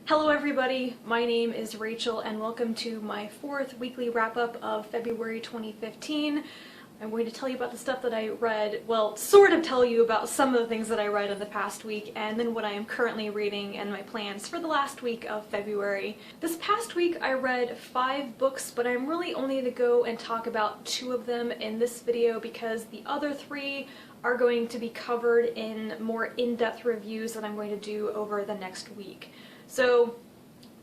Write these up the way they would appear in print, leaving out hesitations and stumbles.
Hello everybody, my name is Rachel and welcome to my fourth weekly wrap-up of February 2015. I'm going to tell you about the stuff that I read, well, sort of tell you about some of the things that I read in the past week, and then what I am currently reading and my plans for the last week of February. This past week I read 5 books, but I'm really only going to go and talk about 2 of them in this video because the other 3 are going to be covered in more in-depth reviews that I'm going to do over the next week. So,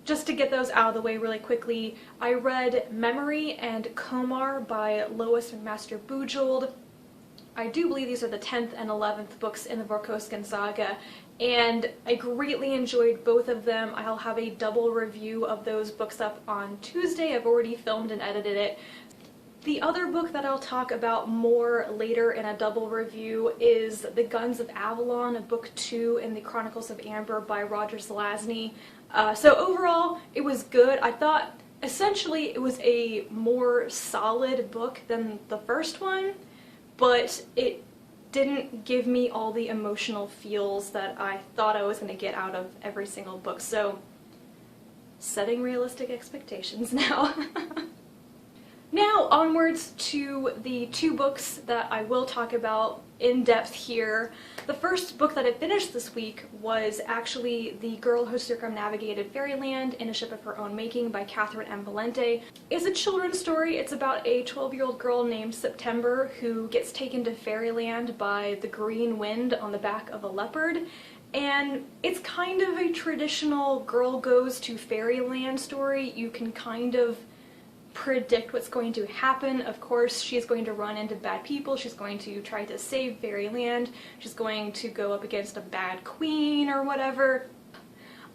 just to get those out of the way really quickly, I read Memory and Komar by Lois McMaster-Bujold. I do believe these are the 10th and 11th books in the Vorkosgan saga, and I greatly enjoyed both of them. I'll have a double review of those books up on Tuesday. I've already filmed and edited it. The other book that I'll talk about more later in a double review is The Guns of Avalon, Book 2 in the Chronicles of Amber by Roger Zelazny. So overall, it was good. I thought essentially it was a more solid book than the first one, but it didn't give me all the emotional feels that I thought I was going to get out of every single book. So, setting realistic expectations now. Now onwards to the 2 books that I will talk about in depth here. The first book that I finished this week was actually The Girl Who Circumnavigated Fairyland in a Ship of Her Own Making by Catherynne and Valente. It's a children's story. It's about a 12-year-old girl named September who gets taken to Fairyland by the green wind on the back of a leopard. And it's kind of a traditional girl goes to Fairyland story. You can kind of predict what's going to happen. Of course, she's going to run into bad people, she's going to try to save Fairyland, she's going to go up against a bad queen or whatever.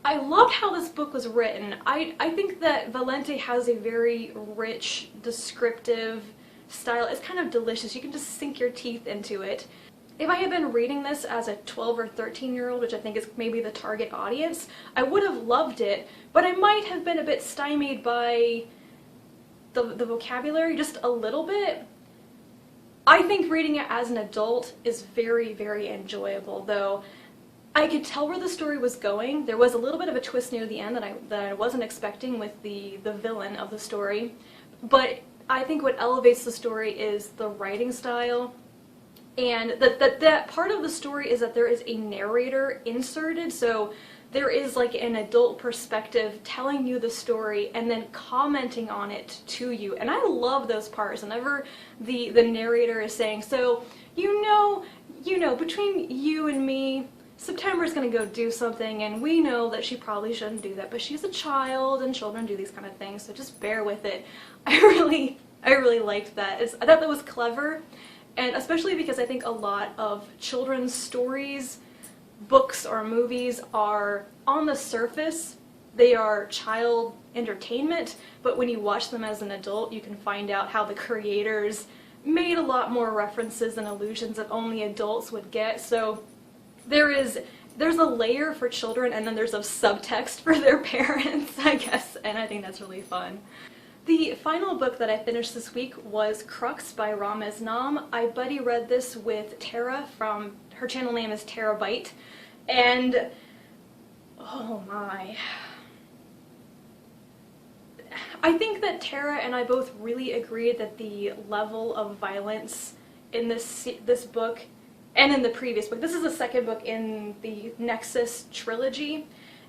I loved how this book was written. I think that Valente has a very rich, descriptive style. It's kind of delicious. You can just sink your teeth into it. If I had been reading this as a 12 or 13-year-old, which I think is maybe the target audience, I would have loved it, but I might have been a bit stymied by the vocabulary just a little bit. I think reading it as an adult is very, very enjoyable, though I could tell where the story was going. There was a little bit of a twist near the end that I wasn't expecting with the villain of the story, but I think what elevates the story is the writing style, and that part of the story is that there is a narrator inserted, so there is like an adult perspective telling you the story and then commenting on it to you. And I love those parts. Whenever the narrator is saying, so, you know, between you and me, September's gonna go do something and we know that she probably shouldn't do that, but she's a child and children do these kind of things, so just bear with it. I really liked that. I thought that was clever, and especially because I think a lot of children's stories, books or movies are, on the surface, they are child entertainment, but when you watch them as an adult, you can find out how the creators made a lot more references and allusions that only adults would get. So there's a layer for children and then there's a subtext for their parents, I guess, and I think that's really fun. The final book that I finished this week was Crux by Ramez Naam. I buddy read this with Tara from, her channel name is Terabyte, and oh my. I think that Tara and I both really agreed that the level of violence in this book and in the previous book, this is the second book in the Nexus trilogy,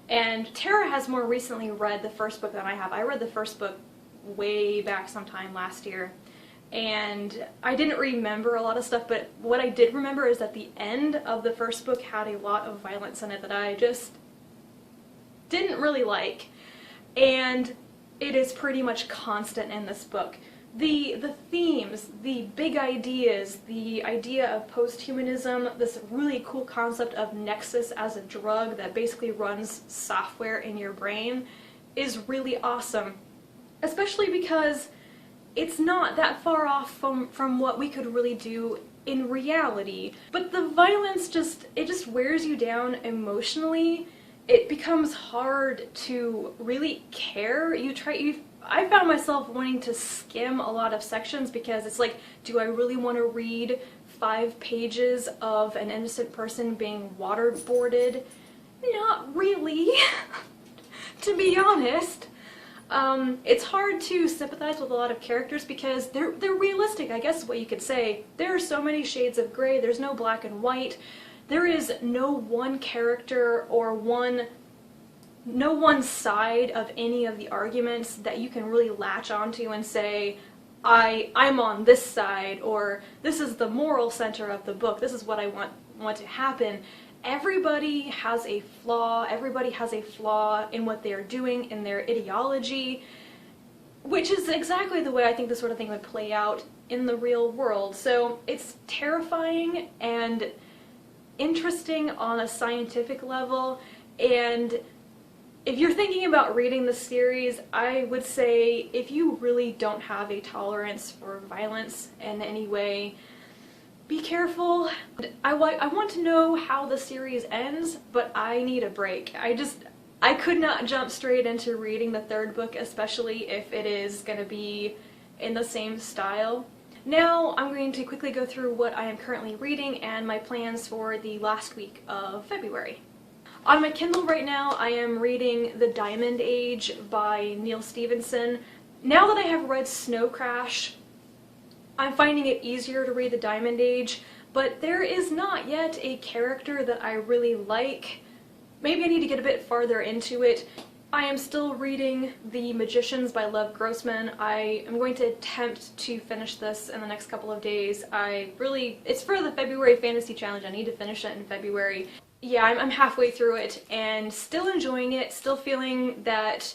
and Tara has more recently read the first book than I have. I read the first book way back sometime last year, and I didn't remember a lot of stuff, but what I did remember is that the end of the first book had a lot of violence in it that I just didn't really like, and it is pretty much constant in this book. The themes, the big ideas, the idea of post-humanism, this really cool concept of Nexus as a drug that basically runs software in your brain is really awesome. Especially because it's not that far off from what we could really do in reality. But the violence just wears you down emotionally. It becomes hard to really care. I found myself wanting to skim a lot of sections because it's like, do I really want to read 5 pages of an innocent person being waterboarded? Not really. to be honest. It's hard to sympathize with a lot of characters because they're realistic, I guess is what you could say. There are so many shades of gray, there's no black and white. There is no one character or no one side of any of the arguments that you can really latch onto and say, I'm on this side, or this is the moral center of the book, this is what I want to happen. Everybody has a flaw. Everybody has a flaw in what they're doing, in their ideology, which is exactly the way I think this sort of thing would play out in the real world. So it's terrifying and interesting on a scientific level, and if you're thinking about reading the series, I would say if you really don't have a tolerance for violence in any way, be careful. I want to know how the series ends, but I need a break. I could not jump straight into reading the third book, especially if it is going to be in the same style. Now I'm going to quickly go through what I am currently reading and my plans for the last week of February. On my Kindle right now, I am reading The Diamond Age by Neal Stephenson. Now that I have read Snow Crash, I'm finding it easier to read The Diamond Age, but there is not yet a character that I really like. Maybe I need to get a bit farther into it. I am still reading The Magicians by Lev Grossman. I am going to attempt to finish this in the next couple of days. It's for the February Fantasy Challenge. I need to finish it in February. Yeah, I'm halfway through it and still enjoying it, still feeling that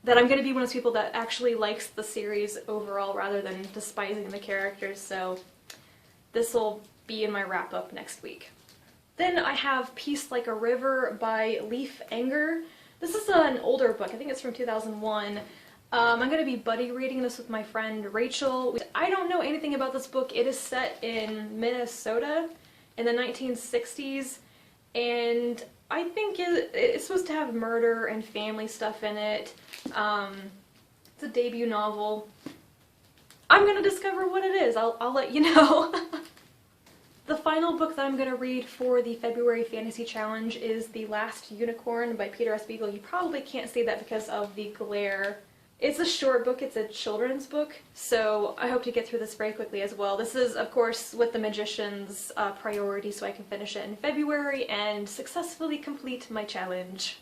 I'm going to be one of those people that actually likes the series overall rather than despising the characters, so this will be in my wrap-up next week. Then I have Peace Like a River by Leif Enger. This is an older book, I think it's from 2001. I'm going to be buddy reading this with my friend Rachel. I don't know anything about this book. It is set in Minnesota in the 1960s, and I think it's supposed to have murder and family stuff in it. It's a debut novel. I'm gonna discover what it is. I'll let you know. The final book that I'm gonna read for the February Fantasy Challenge is The Last Unicorn by Peter S. Beagle. You probably can't see that because of the glare. It's a short book, it's a children's book, so I hope to get through this very quickly as well. This is, of course, with The Magician's priority, so I can finish it in February and successfully complete my challenge.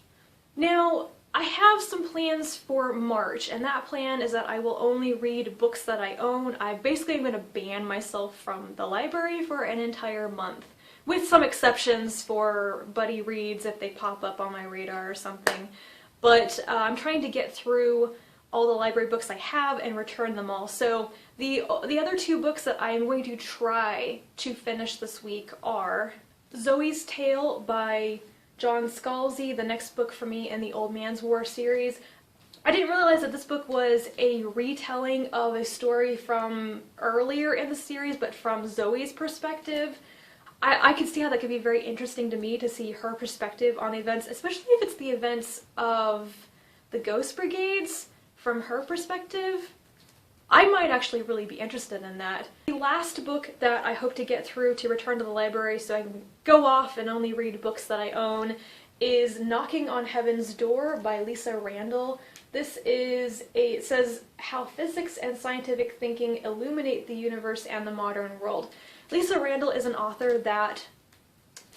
Now, I have some plans for March, and that plan is that I will only read books that I own. I basically am going to ban myself from the library for an entire month, with some exceptions for buddy reads if they pop up on my radar or something. But I'm trying to get through all the library books I have and return them all. So the other two books that I'm going to try to finish this week are Zoe's Tale by John Scalzi, the next book for me in the Old Man's War series. I didn't realize that this book was a retelling of a story from earlier in the series, but from Zoe's perspective. I could see how that could be very interesting to me, to see her perspective on the events, especially if it's the events of the Ghost Brigades from her perspective. I might actually really be interested in that. The last book that I hope to get through to return to the library so I can go off and only read books that I own is Knocking on Heaven's Door by Lisa Randall. This is it says how physics and scientific thinking illuminate the universe and the modern world. Lisa Randall is an author that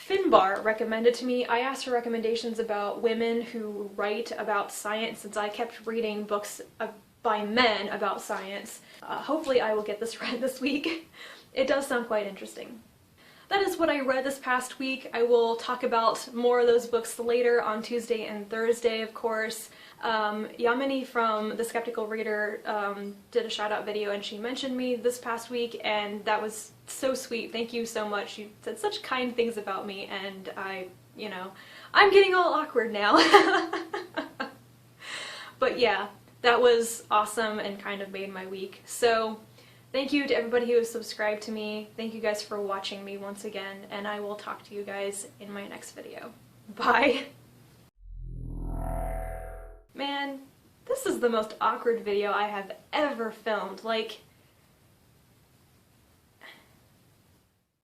Finbar recommended to me. I asked for recommendations about women who write about science since I kept reading books by men about science. Hopefully I will get this read this week. It does sound quite interesting. That is what I read this past week. I will talk about more of those books later on Tuesday and Thursday, of course. Yamini from The Skeptical Reader did a shout out video and she mentioned me this past week, and that was so sweet. Thank you so much. You said such kind things about me, and I'm getting all awkward now. But yeah, that was awesome and kind of made my week. So thank you to everybody who has subscribed to me. Thank you guys for watching me once again, and I will talk to you guys in my next video. Bye! Man, this is the most awkward video I have ever filmed. Like,